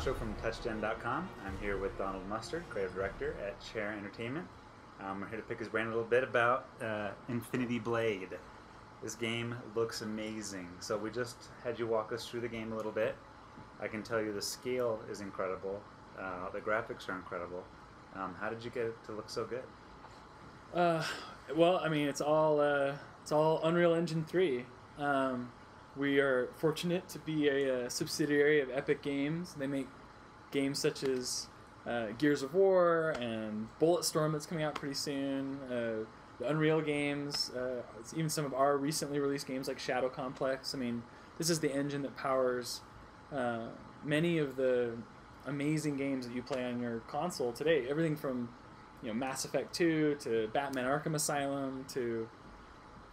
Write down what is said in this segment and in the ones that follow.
Nacho from TouchGEN.com. I'm here with Donald Mustard, creative director at chAIR Entertainment. We're here to pick his brain a little bit about Infinity Blade. This game looks amazing. So we just had you walk us through the game a little bit. I can tell you the scale is incredible. The graphics are incredible. How did you get it to look so good? Well, I mean, it's all Unreal Engine 3. We are fortunate to be a subsidiary of Epic Games. They make games such as Gears of War and Bulletstorm that's coming out pretty soon. The Unreal games, even some of our recently released games like Shadow Complex. I mean, this is the engine that powers many of the amazing games that you play on your console today. Everything from Mass Effect 2 to Batman Arkham Asylum to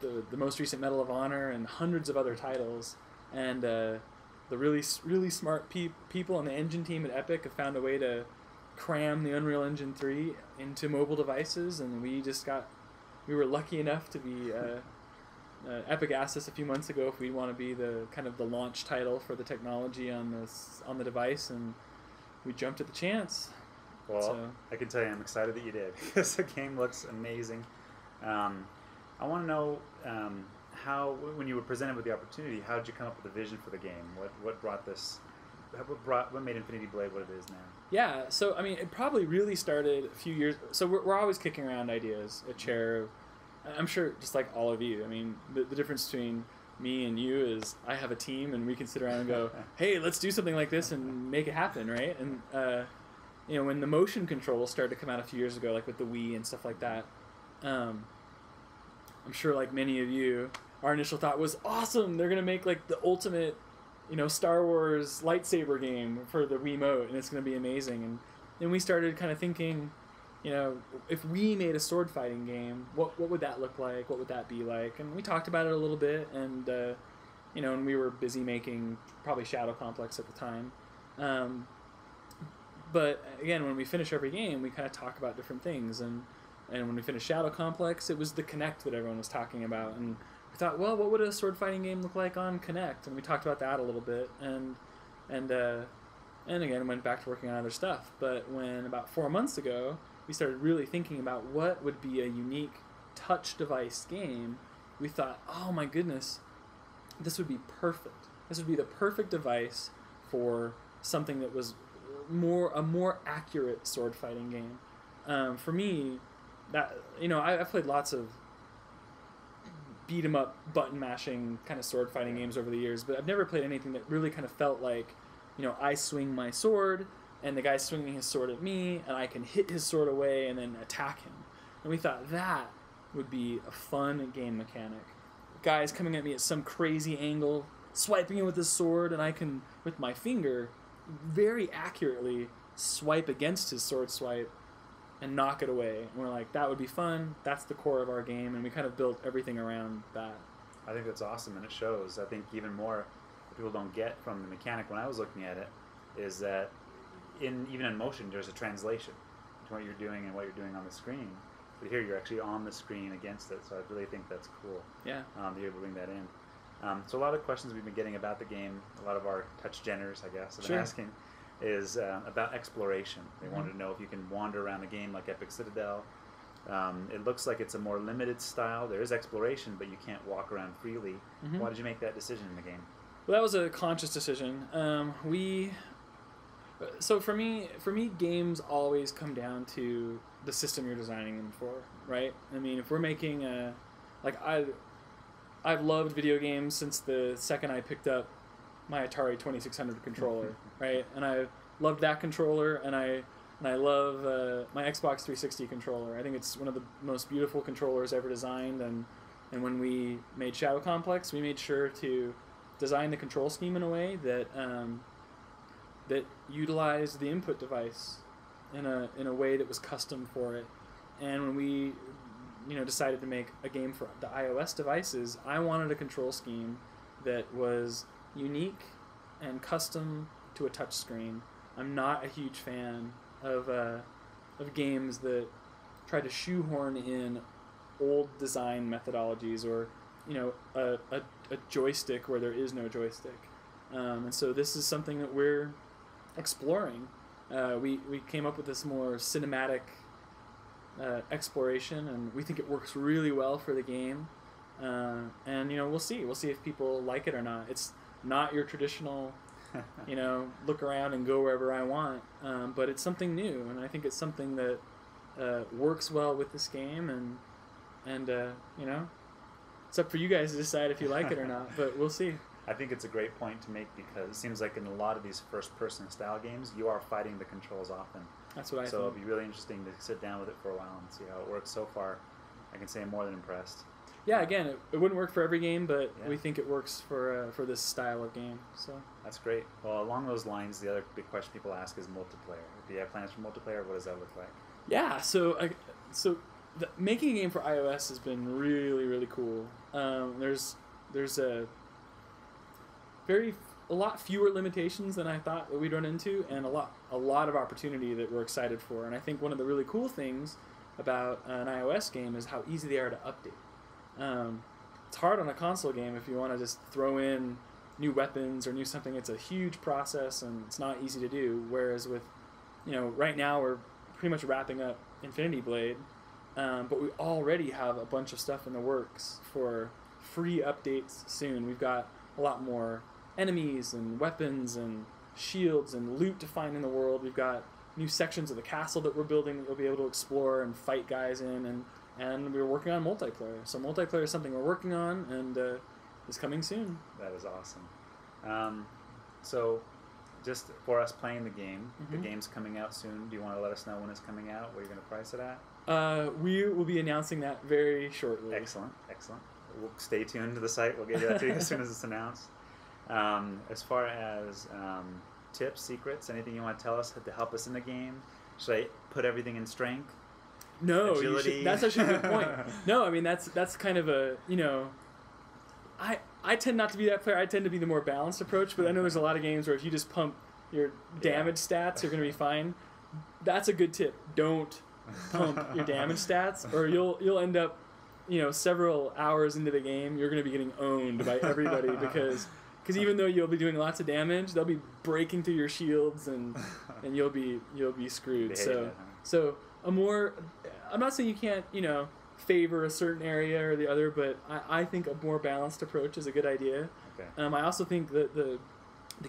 the most recent Medal of Honor and hundreds of other titles. And the really smart people on the engine team at Epic have found a way to cram the Unreal Engine 3 into mobile devices, and we were lucky enough to be Epic asked us a few months ago if we want to be the kind of the launch title for the technology on the device, and we jumped at the chance. Well, so, I can tell you I'm excited that you did, because the game looks amazing. I want to know how, when you were presented with the opportunity, how did you come up with the vision for the game? What brought this? What made Infinity Blade what it is now? Yeah, so I mean, it probably really started a few years. So we're always kicking around ideas at chAIR. I'm sure, just like all of you. I mean, the difference between me and you is I have a team, and we can sit around and go, "Hey, let's do something like this and make it happen," right? And when the motion controls started to come out a few years ago, like with the Wii and stuff like that, I'm sure, like many of you, our initial thought was, awesome, they're going to make like the ultimate, Star Wars lightsaber game for the Wiimote, and it's going to be amazing. And then we started kind of thinking, if we made a sword fighting game, what would that look like? What would that be like? And we talked about it a little bit, and, and we were busy making probably Shadow Complex at the time. But again, when we finish every game, we kind of talk about different things, and when we finished Shadow Complex, it was the Kinect that everyone was talking about, and we thought, well, what would a sword fighting game look like on Kinect? And we talked about that a little bit, and again went back to working on other stuff. But when about 4 months ago, we started really thinking about what would be a unique touch device game, we thought, oh my goodness, this would be perfect. This would be the perfect device for something that was a more accurate sword fighting game. For me, I've played lots of beat 'em up, button mashing kind of sword fighting games over the years, but I've never played anything that really kind of felt like, I swing my sword and the guy's swinging his sword at me, and I can hit his sword away and then attack him. And we thought that would be a fun game mechanic. Guy's coming at me at some crazy angle, swiping him with his sword, and I can, with my finger, very accurately swipe against his sword swipe and knock it away. And we're like, that would be fun. That's the core of our game, and we kind of built everything around that. I think that's awesome, and it shows. I think even more what people don't get from the mechanic when I was looking at it is that even in motion, there's a translation between what you're doing and what you're doing on the screen. But here, you're actually on the screen against it, so I really think that's cool. Yeah. That you're able to bring that in. So a lot of questions we've been getting about the game, a lot of our TouchGeners, I guess, have been asking, is about exploration. They wanted to know if you can wander around the game like Epic Citadel. It looks like it's a more limited style. There is exploration, but you can't walk around freely. Why did you make that decision in the game? Well, that was a conscious decision. So for me, games always come down to the system you're designing them for, right? I mean, if we're making I've loved video games since the second I picked up my Atari 2600 controller, right? And I loved that controller, and I love my Xbox 360 controller. I think it's one of the most beautiful controllers ever designed, and when we made Shadow Complex, we made sure to design the control scheme in a way that that utilized the input device in a way that was custom for it. And when we decided to make a game for the iOS devices, I wanted a control scheme that was unique and custom to a touch screen. I'm not a huge fan of games that try to shoehorn in old design methodologies, or a joystick where there is no joystick. And so this is something that we're exploring. We came up with this more cinematic exploration, and we think it works really well for the game. And we'll see if people like it or not. It's not your traditional look around and go wherever I want, but it's something new, and I think it's something that works well with this game, and it's up for you guys to decide if you like it or not, but we'll see. I think it's a great point to make, because it seems like in a lot of these first-person style games, you are fighting the controls often. That's what I think. So it'll be really interesting to sit down with it for a while and see how it works. So far, I can say I'm more than impressed. Yeah, again, it wouldn't work for every game, but we think it works for this style of game. So that's great. Well, along those lines, the other big question people ask is multiplayer. Do you have plans for multiplayer? What does that look like? Yeah, so making a game for iOS has been really, really cool. There's a lot fewer limitations than I thought that we'd run into, and a lot of opportunity that we're excited for. And I think one of the really cool things about an iOS game is how easy they are to update. It's hard on a console game if you want to just throw in new weapons or new something. It's a huge process, and it's not easy to do. Whereas with, right now we're pretty much wrapping up Infinity Blade, but we already have a bunch of stuff in the works for free updates soon. We've got a lot more enemies and weapons and shields and loot to find in the world. We've got new sections of the castle that we're building that you'll be able to explore and fight guys in, and we're working on multiplayer. So multiplayer is something we're working on, and is coming soon. That is awesome. So just for us playing the game, the game's coming out soon. Do you want to let us know when it's coming out? What you're going to price it at? We will be announcing that very shortly. Excellent. We'll stay tuned to the site. We'll get that to you as soon as it's announced. As far as tips, secrets, anything you want to tell us to help us in the game? Should I put everything in strength? No, agility? That's actually a good point. No, I mean that's kind of a I tend not to be that player. I tend to be the more balanced approach, but I know there's a lot of games where if you just pump your damage stats, you're going to be fine. That's a good tip. Don't pump your damage stats, or you'll end up, several hours into the game, you're going to be getting owned by everybody because even though you'll be doing lots of damage, they'll be breaking through your shields and you'll be screwed. So I'm not saying you can't, favor a certain area or the other, but I think a more balanced approach is a good idea. Okay. I also think that the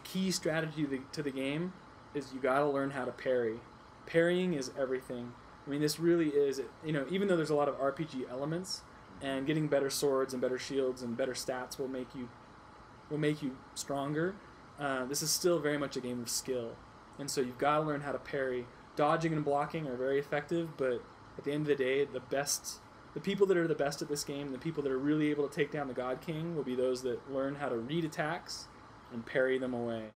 key strategy to the game is you got to learn how to parry. Parrying is everything. I mean, this really is, even though there's a lot of RPG elements, and getting better swords and better shields and better stats will make you stronger, this is still very much a game of skill. And so you've got to learn how to parry. Dodging and blocking are very effective, but at the end of the day, the people that are the best at this game, the people that are really able to take down the God King, will be those that learn how to read attacks and parry them away.